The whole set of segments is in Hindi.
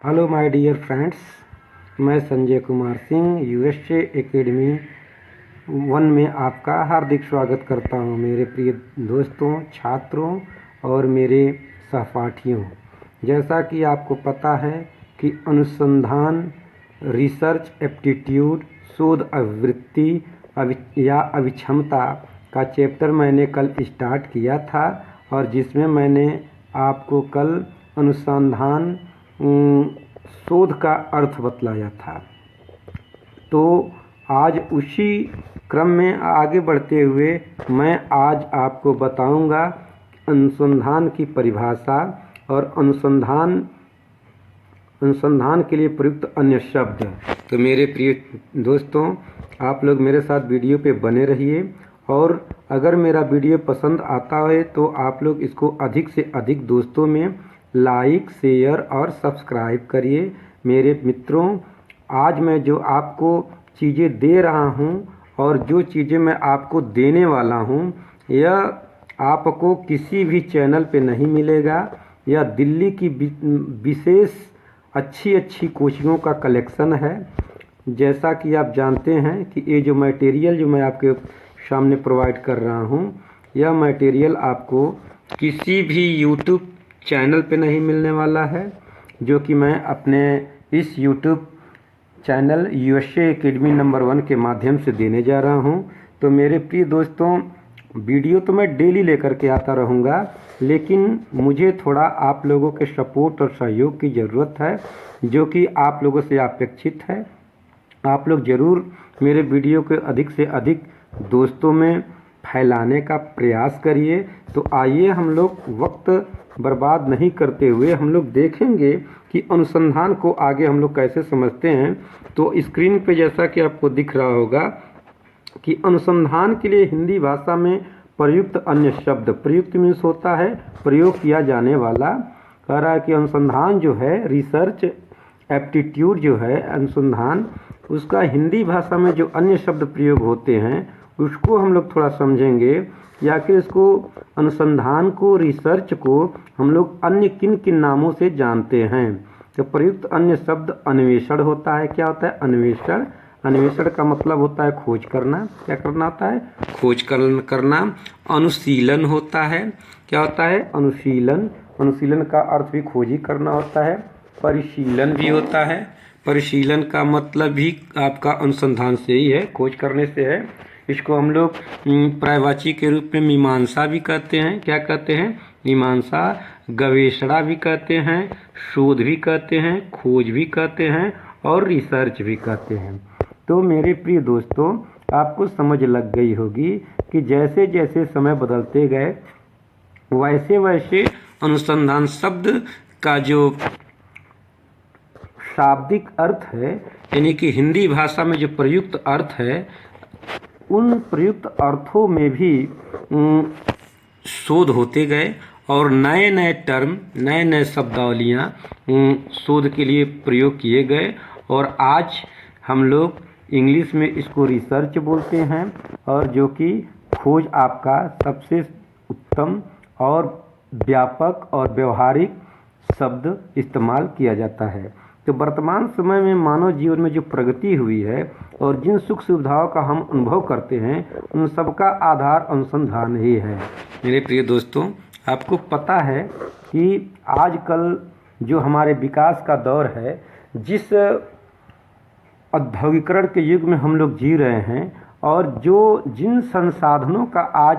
हेलो माय डियर फ्रेंड्स, मैं संजय कुमार सिंह यूएसए एकेडमी 1 में आपका हार्दिक स्वागत करता हूं। मेरे प्रिय दोस्तों, छात्रों और मेरे सहपाठियों, जैसा कि आपको पता है कि अनुसंधान, रिसर्च एप्टीट्यूड, शोध अभिवृत्ति या अभिक्षमता का चैप्टर मैंने कल स्टार्ट किया था और जिसमें मैंने आपको कल अनुसंधान शोध का अर्थ बतलाया था। तो आज उसी क्रम में आगे बढ़ते हुए मैं आज आपको बताऊंगा अनुसंधान की परिभाषा और अनुसंधान के लिए प्रयुक्त अन्य शब्द। तो मेरे प्रिय दोस्तों, आप लोग मेरे साथ वीडियो पे बने रहिए और अगर मेरा वीडियो पसंद आता है तो आप लोग इसको अधिक से अधिक दोस्तों में लाइक, शेयर और सब्सक्राइब करिए। मेरे मित्रों, आज मैं जो आपको चीज़ें दे रहा हूं और जो चीज़ें मैं आपको देने वाला हूं, यह आपको किसी भी चैनल पे नहीं मिलेगा। यह दिल्ली की विशेष अच्छी कोचिंगों का कलेक्शन है। जैसा कि आप जानते हैं कि ये जो मटेरियल जो मैं आपके सामने प्रोवाइड कर रहा हूं, यह मटेरियल आपको किसी भी यूट्यूब चैनल पे नहीं मिलने वाला है, जो कि मैं अपने इस YouTube channel USA academy number 1 के माध्यम से देने जा रहा हूं। तो मेरे प्रिय दोस्तों, वीडियो तो मैं डेली लेकर के आता रहूंगा, लेकिन मुझे थोड़ा आप लोगों के सपोर्ट और सहयोग की ज़रूरत है, जो कि आप लोगों से अपेक्षित है। आप लोग ज़रूर मेरे वीडियो को अधिक से अधिक दोस्तों में फैलाने का प्रयास करिए। तो आइए हम लोग वक्त बर्बाद नहीं करते हुए हम लोग देखेंगे कि अनुसंधान को आगे हम लोग कैसे समझते हैं। तो स्क्रीन पे जैसा कि आपको दिख रहा होगा कि अनुसंधान के लिए हिंदी भाषा में प्रयुक्त अन्य शब्द। प्रयुक्त मीन्स होता है प्रयोग किया जाने वाला। कह रहा है कि अनुसंधान जो है, रिसर्च एप्टीट्यूड जो है अनुसंधान, उसका हिंदी भाषा में जो अन्य शब्द प्रयोग होते हैं उसको हम लोग थोड़ा समझेंगे, या फिर इसको अनुसंधान को, रिसर्च को हम लोग अन्य किन किन नामों से जानते हैं। तो प्रयुक्त अन्य शब्द अन्वेषण होता है। क्या होता है अन्वेषण? अन्वेषण का मतलब होता है खोज करना। क्या करना होता है? खोज करना। अनुशीलन होता है। क्या होता है? अनुशीलन। अनुशीलन का अर्थ भी खोज ही करना होता है। परिशीलन भी होता है। परिशीलन का मतलब भी आपका अनुसंधान से ही है, खोज करने से है। इसको हम लोग पर्यायवाची के रूप में मीमांसा भी कहते हैं। क्या कहते हैं? मीमांसा। गवेषणा भी कहते हैं, शोध भी कहते हैं, खोज भी कहते हैं और रिसर्च भी कहते हैं। तो मेरे प्रिय दोस्तों, आपको समझ लग गई होगी कि जैसे जैसे समय बदलते गए वैसे वैसे अनुसंधान शब्द का जो शाब्दिक अर्थ है, यानी कि हिंदी भाषा में जो प्रयुक्त अर्थ है, उन प्रयुक्त अर्थों में भी शोध होते गए और नए नए टर्म, नए नए शब्दावलियाँ शोध के लिए प्रयोग किए गए। और आज हम लोग इंग्लिश में इसको रिसर्च बोलते हैं, और जो कि खोज आपका सबसे उत्तम और व्यापक और व्यवहारिक शब्द इस्तेमाल किया जाता है। तो वर्तमान समय में मानव जीवन में जो प्रगति हुई है और जिन सुख सुविधाओं का हम अनुभव करते हैं, उन सबका आधार अनुसंधान ही है। मेरे प्रिय दोस्तों, आपको पता है कि आजकल जो हमारे विकास का दौर है, जिस औद्योगिकरण के युग में हम लोग जी रहे हैं, और जिन संसाधनों का आज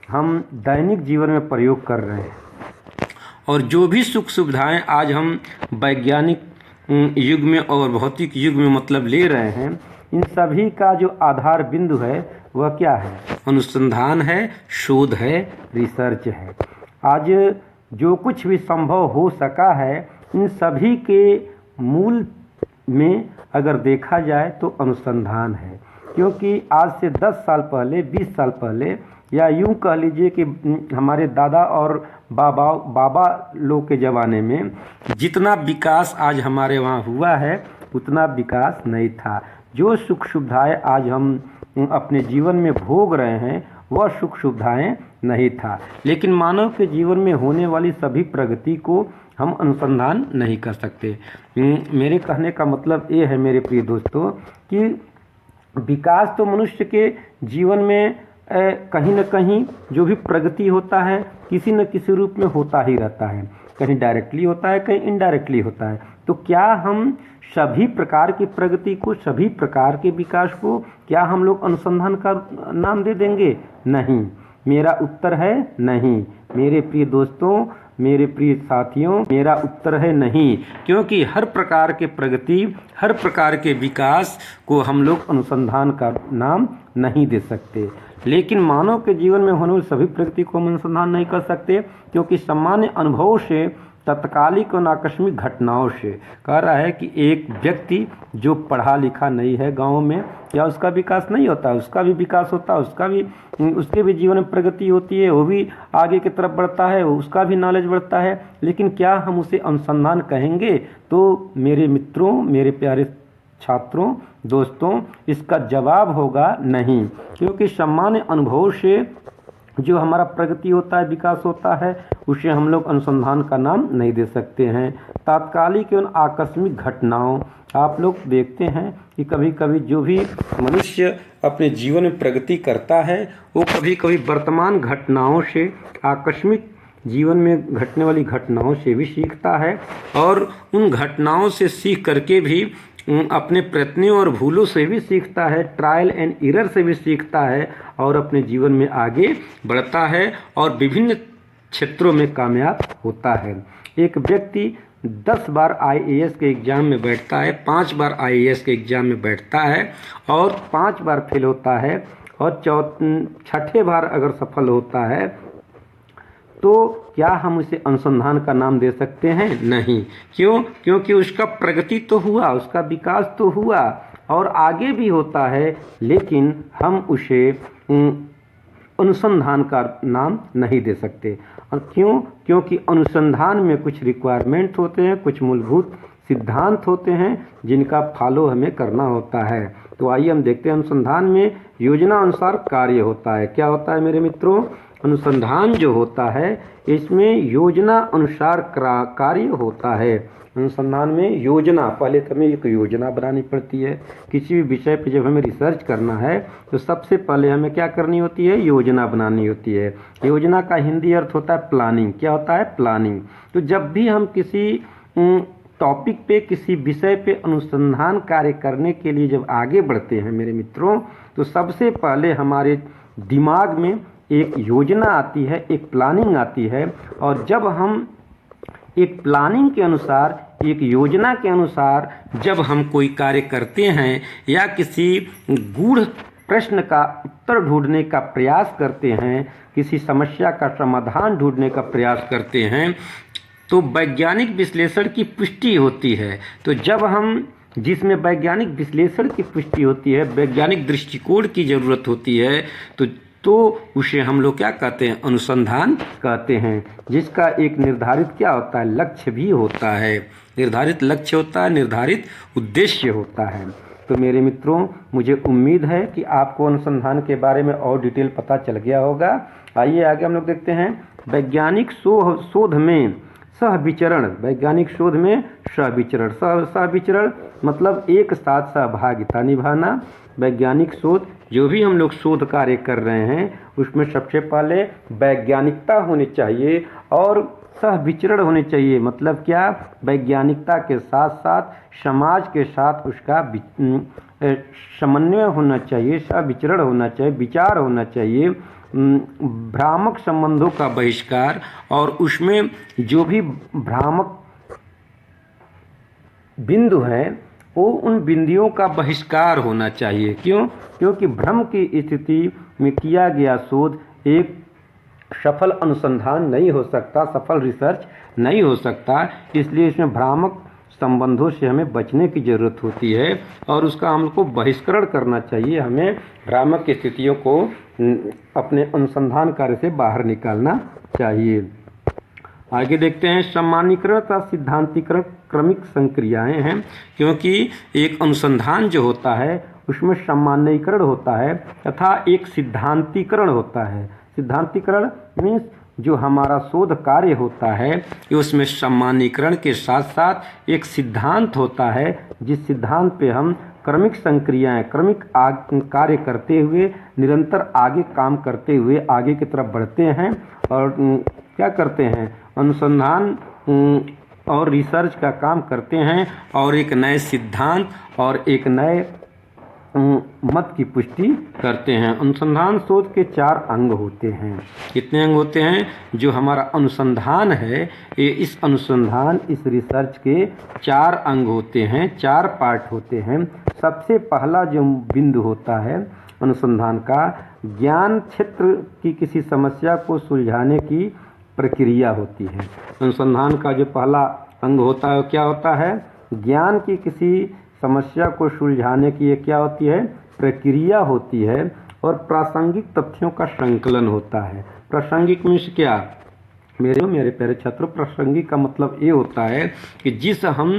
हम दैनिक जीवन में प्रयोग कर रहे हैं, और जो भी सुख सुविधाएं आज हम वैज्ञानिक युग में और भौतिक युग में मतलब ले रहे हैं, इन सभी का जो आधार बिंदु है वह क्या है? अनुसंधान है, शोध है, रिसर्च है। आज जो कुछ भी संभव हो सका है, इन सभी के मूल में अगर देखा जाए तो अनुसंधान है। क्योंकि आज से 10 साल पहले, 20 साल पहले, या यूं कह लीजिए कि हमारे दादा और बाबा लोग के ज़माने में जितना विकास आज हमारे वहाँ हुआ है, उतना विकास नहीं था। जो सुख सुविधाएँ आज हम अपने जीवन में भोग रहे हैं, वह सुख सुविधाएँ नहीं था। लेकिन मानव के जीवन में होने वाली सभी प्रगति को हम अनुसंधान नहीं कर सकते। मेरे कहने का मतलब ये है मेरे प्रिय दोस्तों कि विकास तो मनुष्य के जीवन में कहीं न कहीं जो भी प्रगति होता है किसी न किसी रूप में होता ही रहता है, कहीं डायरेक्टली होता है, कहीं इनडायरेक्टली होता है। तो क्या हम सभी प्रकार की प्रगति को, सभी प्रकार के विकास को क्या हम लोग अनुसंधान का नाम दे देंगे? नहीं, मेरा उत्तर है नहीं। मेरे प्रिय दोस्तों, मेरे प्रिय साथियों, मेरा उत्तर है नहीं, क्योंकि हर प्रकार के प्रगति, हर प्रकार के विकास को हम लोग अनुसंधान का नाम नहीं दे सकते। लेकिन मानव के जीवन में होने वाली सभी प्रगति को हम अनुसंधान नहीं कर सकते, क्योंकि सामान्य अनुभवों से, तत्कालिक और आकस्मिक घटनाओं से। कह रहा है कि एक व्यक्ति जो पढ़ा लिखा नहीं है गाँव में, क्या उसका विकास नहीं होता? उसका भी विकास होता है, उसके भी जीवन में प्रगति होती है, वो भी आगे की तरफ बढ़ता है, उसका भी नॉलेज बढ़ता है। लेकिन क्या हम उसे अनुसंधान कहेंगे? तो मेरे मित्रों, मेरे प्यारे छात्रों, दोस्तों, इसका जवाब होगा नहीं, क्योंकि सामान्य अनुभवों से जो हमारा प्रगति होता है, विकास होता है, उसे हम लोग अनुसंधान का नाम नहीं दे सकते हैं। तात्कालिक एवं आकस्मिक घटनाओं, आप लोग देखते हैं कि कभी कभी जो भी मनुष्य अपने जीवन में प्रगति करता है वो कभी कभी वर्तमान घटनाओं से, आकस्मिक जीवन में घटने वाली घटनाओं से भी सीखता है, और उन घटनाओं से सीख करके भी अपने प्रयत्नों और भूलों से भी सीखता है, ट्रायल एंड एरर से भी सीखता है, और अपने जीवन में आगे बढ़ता है और विभिन्न क्षेत्रों में कामयाब होता है। एक व्यक्ति 10 बार IAS के एग्ज़ाम में बैठता है, 5 बार IAS के एग्ज़ाम में बैठता है और 5 बार फेल होता है, और छठे बार अगर सफल होता है, तो क्या हम उसे अनुसंधान का नाम दे सकते हैं? नहीं। क्यों? क्योंकि उसका प्रगति तो हुआ, उसका विकास तो हुआ और आगे भी होता है, लेकिन हम उसे अनुसंधान का नाम नहीं दे सकते। और क्यों? क्योंकि अनुसंधान में कुछ रिक्वायरमेंट होते हैं, कुछ मूलभूत सिद्धांत होते हैं जिनका फॉलो हमें करना होता है। तो आइए हम देखते हैं, अनुसंधान में योजना अनुसार कार्य होता है। क्या होता है मेरे मित्रों? अनुसंधान जो होता है इसमें योजना अनुसार कार्य होता है। अनुसंधान में योजना, पहले तो हमें एक योजना बनानी पड़ती है। किसी भी विषय पे जब हमें रिसर्च करना है तो सबसे पहले हमें क्या करनी होती है? योजना बनानी होती है। योजना का हिंदी अर्थ होता है प्लानिंग। क्या होता है? प्लानिंग। तो जब भी हम किसी टॉपिक पे, किसी विषय पे अनुसंधान कार्य करने के लिए जब आगे बढ़ते हैं मेरे मित्रों, तो सबसे पहले हमारे दिमाग में एक योजना आती है, एक प्लानिंग आती है। और जब हम एक प्लानिंग के अनुसार, एक योजना के अनुसार जब हम कोई कार्य करते हैं या किसी गूढ़ प्रश्न का उत्तर ढूंढने का प्रयास करते हैं, किसी समस्या का समाधान ढूंढने का प्रयास करते हैं, तो वैज्ञानिक विश्लेषण की पुष्टि होती है। तो जब हम, जिसमें वैज्ञानिक विश्लेषण की पुष्टि होती है, वैज्ञानिक दृष्टिकोण की ज़रूरत होती है, तो उसे हम लोग क्या कहते हैं? अनुसंधान कहते हैं, जिसका एक निर्धारित क्या होता है? लक्ष्य भी होता है। निर्धारित लक्ष्य होता है, निर्धारित उद्देश्य होता है। तो मेरे मित्रों, मुझे उम्मीद है कि आपको अनुसंधान के बारे में और डिटेल पता चल गया होगा। आइए आगे हम लोग देखते हैं, वैज्ञानिक शोध में सहविचरण। वैज्ञानिक शोध में सहविचरण। सहविचरण मतलब एक साथ सहभागिता निभाना। वैज्ञानिक शोध, जो भी हम लोग शोध कार्य कर रहे हैं उसमें सबसे पहले वैज्ञानिकता होनी चाहिए और सहविचरण होनी चाहिए। मतलब क्या? वैज्ञानिकता के साथ साथ समाज के साथ उसका समन्वय होना चाहिए, सहविचरण होना चाहिए, विचार होना चाहिए, भ्रामक संबंधों का बहिष्कार, और उसमें जो भी भ्रामक बिंदु है वो उन बिंदुओं का बहिष्कार होना चाहिए। क्यों? क्योंकि भ्रम की स्थिति में किया गया शोध एक सफल अनुसंधान नहीं हो सकता, सफल रिसर्च नहीं हो सकता। इसलिए इसमें भ्रामक संबंधों से हमें बचने की ज़रूरत होती है और उसका हमको बहिष्करण करना चाहिए। हमें भ्रामक स्थितियों को अपने अनुसंधान कार्य से बाहर निकालना चाहिए। आगे देखते हैं, सामान्यीकरण तथा सिद्धांतीकरण क्रमिक संक्रियाएं हैं, क्योंकि एक अनुसंधान जो होता है उसमें सामान्यीकरण होता है तथा एक सिद्धांतीकरण होता है। सिद्धांतीकरण मीन्स जो हमारा शोध कार्य होता है ये उसमें सामान्यीकरण के साथ साथ एक सिद्धांत होता है, जिस सिद्धांत पे हम क्रमिक संक्रियाएं, क्रमिक कार्य करते हुए निरंतर आगे काम करते हुए आगे की तरफ बढ़ते हैं और क्या करते हैं, अनुसंधान और रिसर्च का काम करते हैं और एक नए सिद्धांत और एक नए मत की पुष्टि करते हैं। अनुसंधान शोध के 4 अंग होते हैं। कितने अंग होते हैं? जो हमारा अनुसंधान है ये इस अनुसंधान इस रिसर्च के 4 अंग होते हैं, 4 पार्ट होते हैं। सबसे पहला जो बिंदु होता है अनुसंधान का, ज्ञान क्षेत्र की किसी समस्या को सुलझाने की प्रक्रिया होती है। अनुसंधान का जो पहला अंग होता है वो क्या होता है? ज्ञान की किसी समस्या को सुलझाने की ये क्या होती है? प्रक्रिया होती है। और प्रासंगिक तथ्यों का संकलन होता है। प्रासंगिक मीन्स क्या? मेरे प्यारे छात्रों, प्रासंगिक का मतलब ये होता है कि जिस हम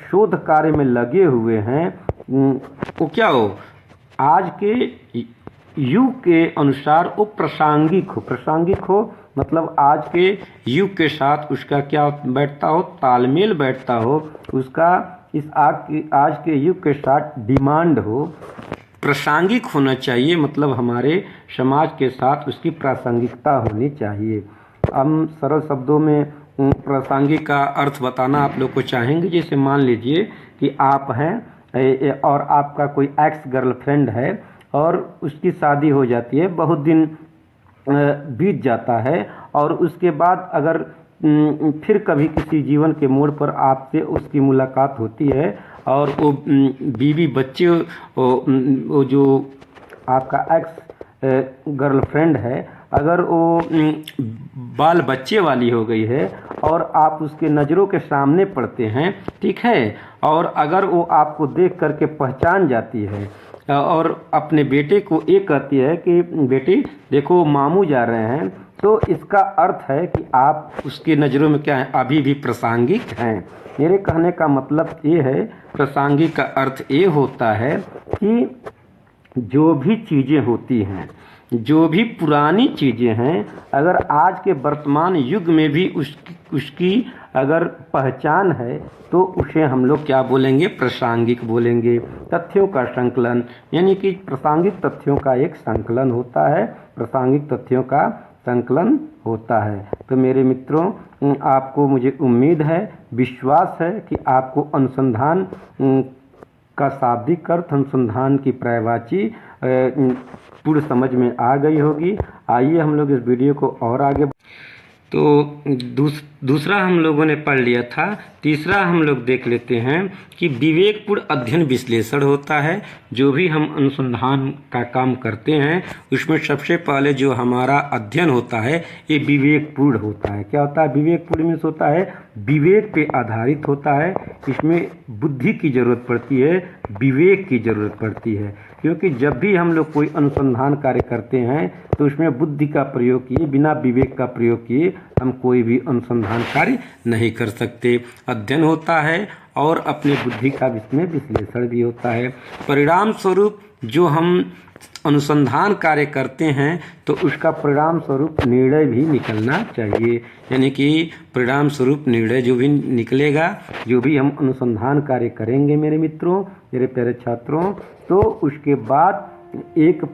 शोध कार्य में लगे हुए हैं वो क्या हो, आज के युग के अनुसार वो प्रासंगिक हो। प्रासंगिक हो मतलब आज के युग के साथ उसका क्या बैठता हो, तालमेल बैठता हो, उसका इस आज के युग के साथ डिमांड हो। प्रासंगिक होना चाहिए मतलब हमारे समाज के साथ उसकी प्रासंगिकता होनी चाहिए। हम सरल शब्दों में प्रासंगिक का अर्थ बताना आप लोग को चाहेंगे। जैसे मान लीजिए कि आप हैं और आपका कोई एक्स गर्लफ्रेंड है और उसकी शादी हो जाती है, बहुत दिन बीत जाता है और उसके बाद अगर फिर कभी किसी जीवन के मोड़ पर आपसे उसकी मुलाकात होती है और वो बीवी बच्चे वो जो आपका एक्स गर्लफ्रेंड है अगर वो बाल बच्चे वाली हो गई है और आप उसके नज़रों के सामने पड़ते हैं, ठीक है, और अगर वो आपको देख करके पहचान जाती है और अपने बेटे को ये कहती है कि बेटी देखो मामू जा रहे हैं, तो इसका अर्थ है कि आप उसकी नज़रों में क्या है, अभी भी प्रासंगिक हैं। मेरे कहने का मतलब ये है, प्रासंगिक का अर्थ ये होता है कि जो भी चीज़ें होती हैं, जो भी पुरानी चीज़ें हैं, अगर आज के वर्तमान युग में भी उसकी अगर पहचान है तो उसे हम लोग क्या बोलेंगे, प्रासंगिक बोलेंगे। तथ्यों का संकलन, यानी कि प्रासंगिक तथ्यों का एक संकलन होता है, प्रासंगिक तथ्यों का संकलन होता है। तो मेरे मित्रों, आपको मुझे उम्मीद है, विश्वास है कि आपको अनुसंधान का शाब्दिक अर्थ, अनुसंधान की पर्यायवाची पूर्ण समझ में आ गई होगी। आइए हम लोग इस वीडियो को और आगे तो दूसरा हम लोगों ने पढ़ लिया था। तीसरा हम लोग देख लेते हैं कि विवेकपूर्ण अध्ययन विश्लेषण होता है। जो भी हम अनुसंधान का काम करते हैं उसमें सबसे पहले जो हमारा अध्ययन होता है ये विवेकपूर्ण होता है। क्या होता है? विवेकपूर्ण मीन्स होता है विवेक पे आधारित होता है। इसमें बुद्धि की ज़रूरत पड़ती है, विवेक की ज़रूरत पड़ती है, क्योंकि जब भी हम लोग कोई अनुसंधान कार्य करते हैं तो उसमें बुद्धि का प्रयोग किए बिना विवेक का प्रयोग किए हम कोई भी अनुसंधान कार्य नहीं कर सकते। अध्ययन होता है और अपने बुद्धि का इसमें विश्लेषण भी होता है। परिणाम स्वरूप जो हम अनुसंधान कार्य करते हैं तो उसका परिणाम स्वरूप निर्णय भी निकलना चाहिए। यानी कि परिणाम स्वरूप निर्णय जो भी निकलेगा, जो भी हम अनुसंधान कार्य करेंगे मेरे मित्रों, मेरे प्यारे छात्रों, तो उसके बाद एक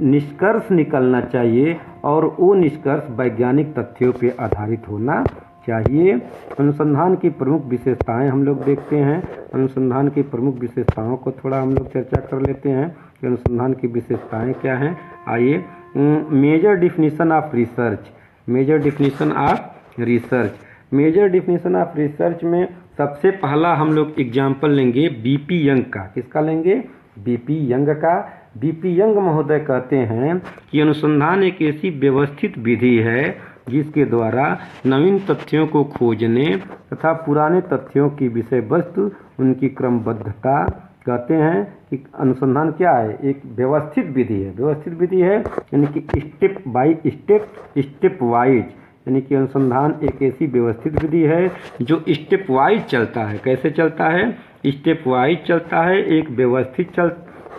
निष्कर्ष निकलना चाहिए और वो निष्कर्ष वैज्ञानिक तथ्यों पर आधारित होना चाहिए। अनुसंधान की प्रमुख विशेषताएं हम लोग देखते हैं। अनुसंधान की प्रमुख विशेषताओं को थोड़ा हम लोग चर्चा कर लेते हैं कि अनुसंधान की विशेषताएं क्या हैं। आइए, major definition of research. Major definition of research, major definition of research में सबसे पहला हम लोग एग्जाम्पल लेंगे बीपी यंग का। किसका लेंगे? बीपी यंग का। बीपी यंग महोदय कहते हैं कि अनुसंधान एक ऐसी व्यवस्थित विधि है जिसके द्वारा नवीन तथ्यों को खोजने तथा पुराने तथ्यों की विषय वस्तु, उनकी क्रमबद्धता, कहते हैं कि अनुसंधान क्या है? एक व्यवस्थित विधि है। व्यवस्थित विधि है यानी कि step by step, step wise, यानी कि अनुसंधान एक ऐसी व्यवस्थित विधि है जो स्टेप वाइज चलता है। कैसे चलता है? स्टेप वाइज चलता है, एक व्यवस्थित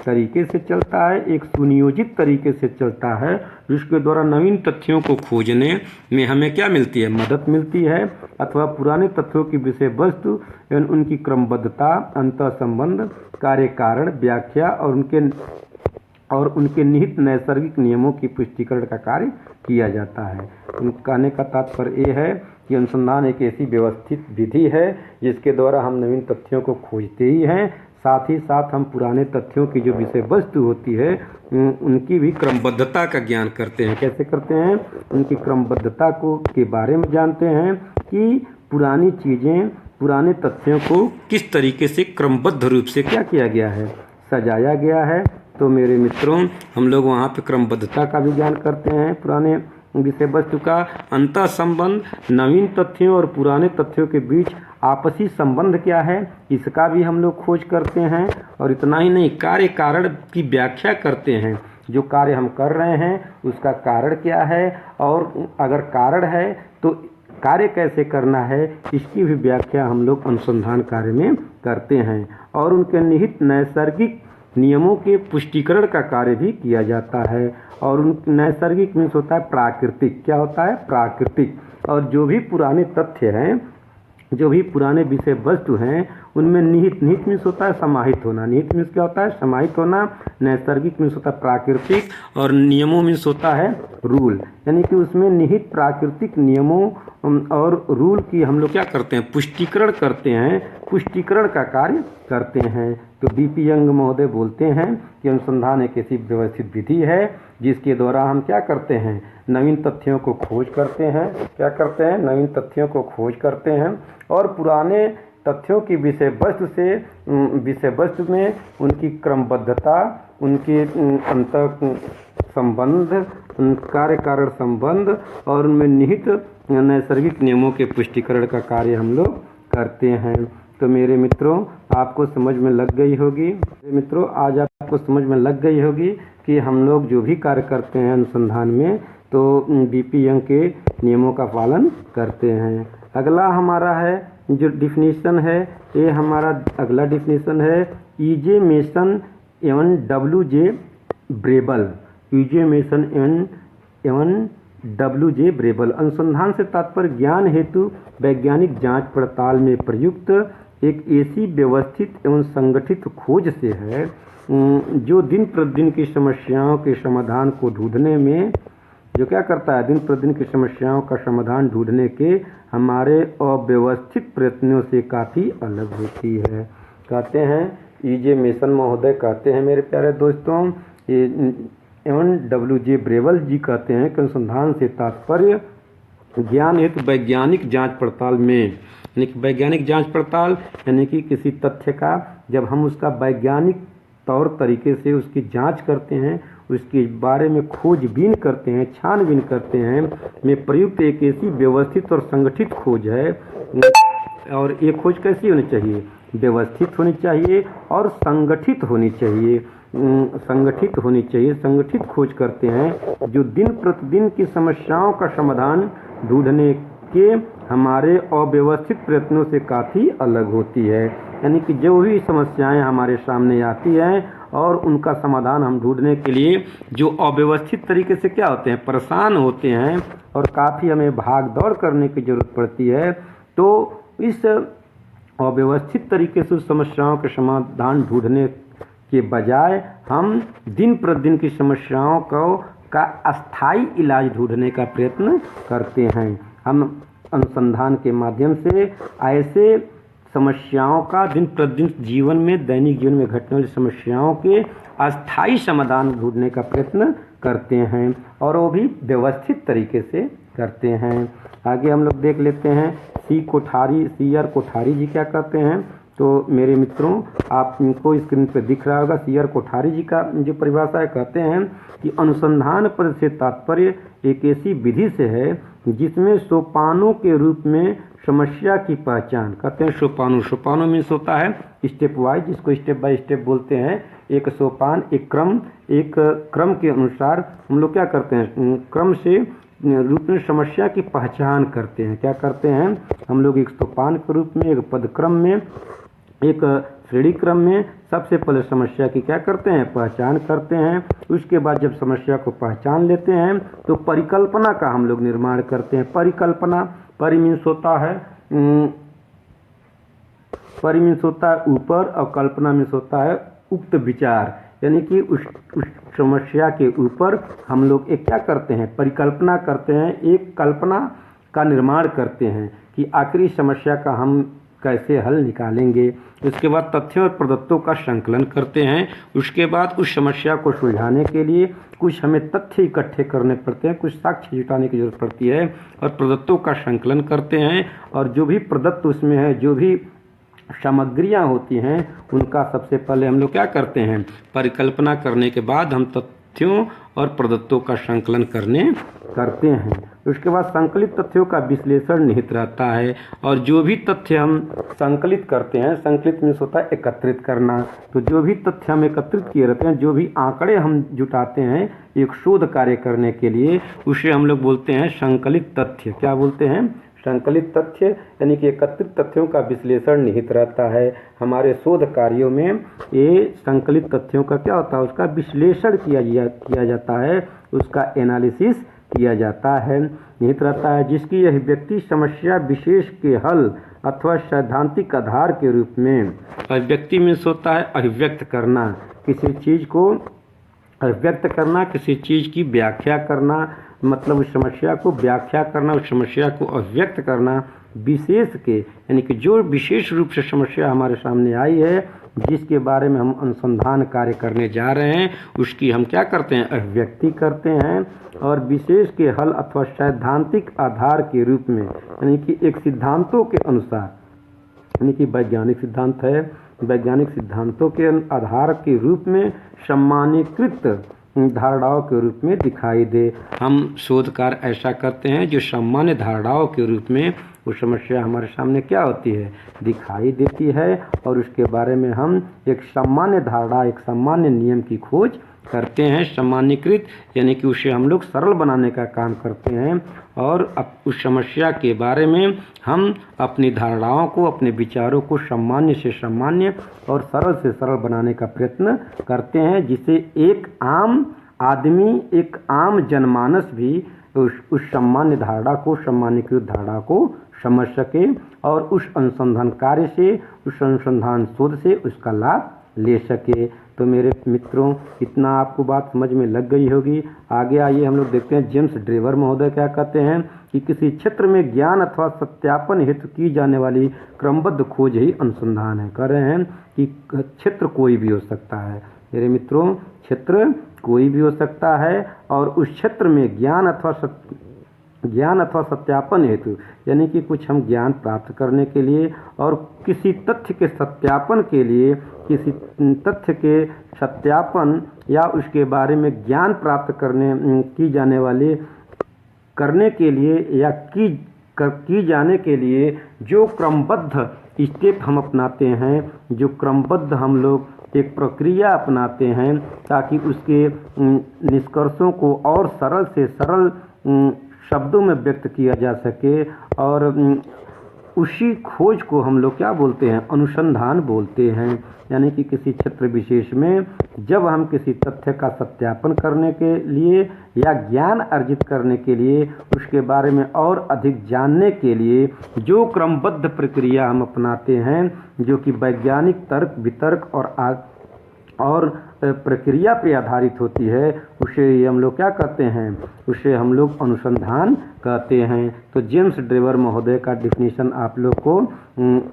तरीके से चलता है, एक सुनियोजित तरीके से चलता है, जिसके द्वारा नवीन तथ्यों को खोजने में हमें क्या मिलती है, मदद मिलती है, अथवा पुराने तथ्यों की विषय वस्तु एवं उनकी क्रमबद्धता, अंतः संबंध, कार्य कारण, व्याख्या और उनके निहित नैसर्गिक नियमों की पुष्टिकरण का कार्य किया जाता है। कहने का तात्पर्य ये है कि अनुसंधान एक ऐसी व्यवस्थित विधि है जिसके द्वारा हम नवीन तथ्यों को खोजते ही हैं, साथ ही साथ हम पुराने तथ्यों की जो विषय वस्तु होती है उनकी भी क्रमबद्धता का ज्ञान करते हैं। कैसे करते हैं? उनकी क्रमबद्धता के बारे में जानते हैं कि पुरानी चीज़ें, पुराने तथ्यों को किस तरीके से क्रमबद्ध रूप से क्या किया गया है, सजाया गया है। तो मेरे मित्रों, हम लोग वहाँ पे क्रमबद्धता का भी ज्ञान करते हैं, पुराने विषय वस्तु का अंतः संबंध, नवीन तथ्यों और पुराने तथ्यों के बीच आपसी संबंध क्या है, इसका भी हम लोग खोज करते हैं। और इतना ही नहीं, कार्य कारण की व्याख्या करते हैं। जो कार्य हम कर रहे हैं उसका कारण क्या है, और अगर कारण है तो कार्य कैसे करना है, इसकी भी व्याख्या हम लोग अनुसंधान कार्य में करते हैं। और उनके निहित नैसर्गिक नियमों के पुष्टिकरण का कार्य भी किया जाता है। और उन नैसर्गिक मीन्स होता है प्राकृतिक। क्या होता है? प्राकृतिक। और जो भी पुराने तथ्य हैं, जो भी पुराने विषय वस्तु हैं, उनमें निहित मीन्स होता है समाहित होना। निहित मीन्स क्या होता है? समाहित होना। नैसर्गिक मीन्स होता है प्राकृतिक, और नियमों मीन्स होता है रूल। यानी कि उसमें निहित प्राकृतिक नियमों और रूल की हम लोग क्या करते हैं? पुष्टिकरण करते हैं, पुष्टिकरण का कार्य करते हैं। तो बीपी यंग महोदय बोलते हैं कि अनुसंधान एक ऐसी व्यवस्थित विधि है जिसके द्वारा हम क्या करते हैं? नवीन तथ्यों को खोज करते हैं। क्या करते हैं? नवीन तथ्यों को खोज करते हैं, और पुराने तथ्यों की विषय वस्तु में उनकी क्रमबद्धता, उनके अंतः संबंध, कार्य कारण संबंध और उनमें निहित नैसर्गिक नियमों के पुष्टिकरण का कार्य हम लोग करते हैं। तो मेरे मित्रों, आपको समझ में लग गई होगी। मेरे मित्रों, आज आपको समझ में लग गई होगी कि हम लोग जो भी कार्य करते हैं अनुसंधान में, तो बीपी यंग के नियमों का पालन करते हैं। अगला हमारा है जो डिफिनीशन है, ये हमारा अगला डिफिनीशन है ईजे मेसन एवं डब्ल्यू.जे. ब्रेबल। ईजे मेसन एवं डब्ल्यू.जे. ब्रेबल। अनुसंधान से तात्पर्य ज्ञान हेतु वैज्ञानिक जांच पड़ताल में प्रयुक्त एक ऐसी व्यवस्थित एवं संगठित खोज से है जो दिन प्रतिदिन की समस्याओं के समाधान को ढूंढने में जो क्या करता है? दिन प्रतिदिन की समस्याओं का समाधान ढूंढने के हमारे अव्यवस्थित प्रयत्नों से काफ़ी अलग होती है। कहते हैं ईजे मेसन महोदय कहते हैं, मेरे प्यारे दोस्तों, एवं डब्ल्यू.जे. ब्रेबल जी कहते हैं कि अनुसंधान से तात्पर्य ज्ञान हेतु वैज्ञानिक जांच पड़ताल में, यानी कि वैज्ञानिक जांच पड़ताल यानी कि किसी तथ्य का जब हम उसका वैज्ञानिक तौर तरीके से उसकी जांच करते हैं, उसके बारे में खोजबीन करते हैं, छानबीन करते हैं, में प्रयुक्त एक ऐसी व्यवस्थित और संगठित खोज है। और ये खोज कैसी होनी चाहिए? व्यवस्थित होनी चाहिए और संगठित होनी चाहिए। संगठित होनी चाहिए। संगठित खोज करते हैं जो दिन प्रतिदिन की समस्याओं का समाधान ढूंढने के हमारे अव्यवस्थित प्रयत्नों से काफ़ी अलग होती है। यानी कि जो भी समस्याएं हमारे सामने आती हैं और उनका समाधान हम ढूंढने के लिए जो अव्यवस्थित तरीके से क्या होते हैं? परेशान होते हैं और काफ़ी हमें भाग दौड़ करने की ज़रूरत पड़ती है। तो इस अव्यवस्थित तरीके से उस समस्याओं के समाधान ढूंढने के बजाय हम दिन प्रतिदिन की समस्याओं का अस्थायी इलाज ढूंढने का प्रयत्न करते हैं। हम अनुसंधान के माध्यम से ऐसे समस्याओं का दिन प्रतिदिन जीवन में, दैनिक जीवन में घटने वाली समस्याओं के अस्थायी समाधान ढूंढने का प्रयत्न करते हैं, और वो भी व्यवस्थित तरीके से करते हैं। आगे हम लोग देख लेते हैं सी आर कोठारी जी क्या कहते हैं। तो मेरे मित्रों, आपको स्क्रीन पर दिख रहा होगा सी आर कोठारी जी का जो परिभाषा है। कहते हैं कि अनुसंधान पद से तात्पर्य एक ऐसी विधि से है जिसमें सोपानों के रूप में समस्या की पहचान। कहते हैं सोपानों मीन्स होता है स्टेप वाइज, जिसको स्टेप बाय स्टेप बोलते हैं। एक सोपान, एक क्रम के अनुसार हम लोग क्या करते हैं? क्रम से रूप में समस्या की पहचान करते हैं। क्या करते हैं हम लोग? एक सोपान के रूप में, एक पदक्रम में, एक श्रेणी क्रम में सबसे पहले समस्या की क्या करते हैं, पहचान करते हैं। उसके बाद जब समस्या को पहचान लेते हैं तो परिकल्पना का हम लोग निर्माण करते हैं। परिकल्पना, परि मीन्स होता है ऊपर और कल्पना मीन्स होता है उक्त विचार, यानी कि उस समस्या के ऊपर हम लोग एक क्या करते हैं, परिकल्पना करते हैं, एक कल्पना का निर्माण करते हैं कि आखिरी समस्या का हम कैसे हल निकालेंगे। उसके बाद तथ्यों और प्रदत्तों का संकलन करते हैं। उसके बाद उस समस्या को सुलझाने के लिए कुछ हमें तथ्य इकट्ठे करने पड़ते हैं, कुछ साक्ष्य जुटाने की जरूरत पड़ती है और प्रदत्तों का संकलन करते हैं। और जो भी प्रदत्त उसमें है, जो भी सामग्रियां होती हैं, उनका सबसे पहले हम लोग क्या करते हैं, परिकल्पना करने के बाद हम तथ्यों और प्रदत्तों का संकलन करते हैं। उसके बाद संकलित तथ्यों का विश्लेषण निहित रहता है और जो भी तथ्य हम संकलित करते हैं, संकलित मीन्स होता है एकत्रित करना, तो जो भी तथ्य हम एकत्रित किए रहते हैं, जो भी आंकड़े हम जुटाते हैं एक शोध कार्य करने के लिए, उसे हम लोग बोलते हैं संकलित तथ्य। क्या बोलते हैं, संकलित तथ्य, यानी कि एकत्रित तथ्यों का विश्लेषण निहित रहता है। हमारे शोध कार्यों में ये संकलित तथ्यों का क्या होता है, उसका विश्लेषण किया जाता है, उसका एनालिसिस किया जाता है, निहित रहता है, जिसकी अभिव्यक्ति समस्या विशेष के हल अथवा सैद्धांतिक आधार के रूप में। अभिव्यक्ति में होता है अभिव्यक्त करना, किसी चीज को अभिव्यक्त करना, किसी चीज की व्याख्या करना, मतलब उस समस्या को व्याख्या करना, उस समस्या को अभिव्यक्त करना, विशेष के, यानी कि जो विशेष रूप से समस्या हमारे सामने आई है, जिसके बारे में हम अनुसंधान कार्य करने जा रहे हैं, उसकी हम क्या करते हैं, अभिव्यक्ति करते हैं। और विशेष के हल अथवा सैद्धांतिक आधार के रूप में, यानी कि एक सिद्धांतों के अनुसार, यानी कि वैज्ञानिक सिद्धांत है, वैज्ञानिक सिद्धांतों के आधार के रूप में सामान्यीकृत धारणाओं के रूप में दिखाई दे। हम शोध कार्य ऐसा करते हैं जो सामान्य धारणाओं के रूप में वो समस्या हमारे सामने क्या होती है, दिखाई देती है, और उसके बारे में हम एक सामान्य धारणा, एक सामान्य नियम की खोज करते हैं। सामान्यीकृत यानी कि उसे हम लोग सरल बनाने का काम करते हैं और उस समस्या के बारे में हम अपनी धारणाओं को, अपने विचारों को सामान्य से सामान्य और सरल से सरल बनाने का प्रयत्न करते हैं, जिसे एक आम आदमी, एक आम जनमानस भी उस सामान्य धारणा को, सामान्यीकृत धारणा को समझ सके और उस अनुसंधान कार्य से, उस अनुसंधान शोध से उसका लाभ ले सके। तो मेरे मित्रों, इतना आपको बात समझ में लग गई होगी। आगे आइए हम लोग देखते हैं जेम्स ड्रेवर महोदय क्या कहते हैं कि किसी क्षेत्र में ज्ञान अथवा सत्यापन हेतु की जाने वाली क्रमबद्ध खोज ही अनुसंधान है। कह रहे हैं कि क्षेत्र कोई भी हो सकता है मेरे मित्रों, क्षेत्र कोई भी हो सकता है और उस क्षेत्र में ज्ञान अथवा सत्यापन हेतु, यानी कि कुछ हम ज्ञान प्राप्त करने के लिए और किसी तथ्य के सत्यापन के लिए, किसी तथ्य के सत्यापन या उसके बारे में ज्ञान प्राप्त करने के लिए या की जाने के लिए जो क्रमबद्ध स्टेप हम अपनाते हैं, जो क्रमबद्ध हम लोग एक प्रक्रिया अपनाते हैं ताकि उसके निष्कर्षों को और सरल से सरल शब्दों में व्यक्त किया जा सके, और उसी खोज को हम लोग क्या बोलते हैं, अनुसंधान बोलते हैं। यानी कि किसी क्षेत्र विशेष में जब हम किसी तथ्य का सत्यापन करने के लिए या ज्ञान अर्जित करने के लिए, उसके बारे में और अधिक जानने के लिए जो क्रमबद्ध प्रक्रिया हम अपनाते हैं, जो कि वैज्ञानिक तर्क, वितर्क और प्रक्रिया पे आधारित होती है, उसे हम लोग क्या कहते हैं, उसे हम लोग अनुसंधान कहते हैं। तो जेम्स ड्रेवर महोदय का डिफिनीशन आप लोग को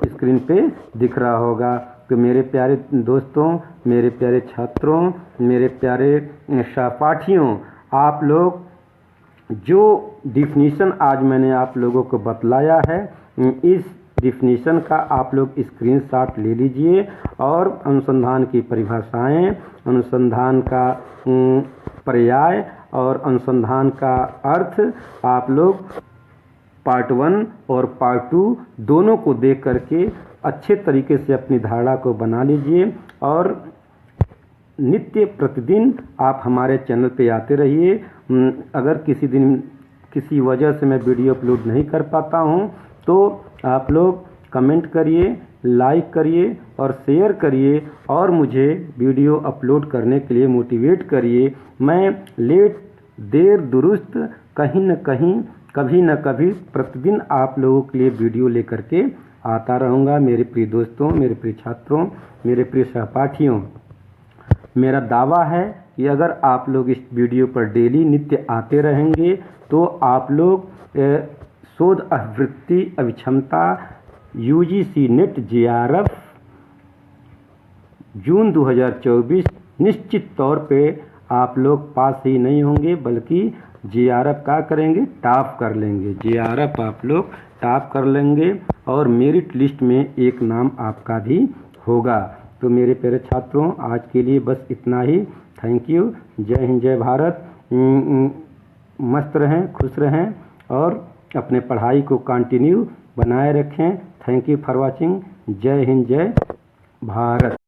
स्क्रीन पे दिख रहा होगा। तो मेरे प्यारे दोस्तों, मेरे प्यारे छात्रों, मेरे प्यारे सहपाठियों, आप लोग जो डिफिनीशन आज मैंने आप लोगों को बतलाया है, इस डिफिनीशन का आप लोग स्क्रीनशॉट ले लीजिए और अनुसंधान की परिभाषाएं, अनुसंधान का पर्याय और अनुसंधान का अर्थ आप लोग पार्ट 1 और पार्ट 2 दोनों को देख करके अच्छे तरीके से अपनी धारणा को बना लीजिए और नित्य प्रतिदिन आप हमारे चैनल पे आते रहिए। अगर किसी दिन किसी वजह से मैं वीडियो अपलोड नहीं कर पाता हूँ तो आप लोग कमेंट करिए लाइक करिए और शेयर करिए और मुझे वीडियो अपलोड करने के लिए मोटिवेट करिए। मैं लेट देर दुरुस्त कहीं न कहीं कभी न कभी प्रतिदिन आप लोगों के लिए वीडियो लेकर के आता रहूँगा। मेरे प्रिय दोस्तों, मेरे प्रिय छात्रों, मेरे प्रिय सहपाठियों, मेरा दावा है कि अगर आप लोग इस वीडियो पर डेली नित्य आते रहेंगे तो आप लोग शोध अभिवृत्ति अभिक्षमता यूजीसी नेट जेआरएफ जून 2024 निश्चित तौर पे आप लोग पास ही नहीं होंगे बल्कि जेआरएफ का करेंगे, टॉप कर लेंगे। जेआरएफ आप लोग टॉप कर लेंगे और मेरिट लिस्ट में एक नाम आपका भी होगा। तो मेरे प्यारे छात्रों, आज के लिए बस इतना ही। Thank you. जय हिंद, जय भारत। मस्त रहें, खुश रहें और अपने पढ़ाई को कंटिन्यू बनाए रखें। Thank you for watching. जय हिंद, जय भारत।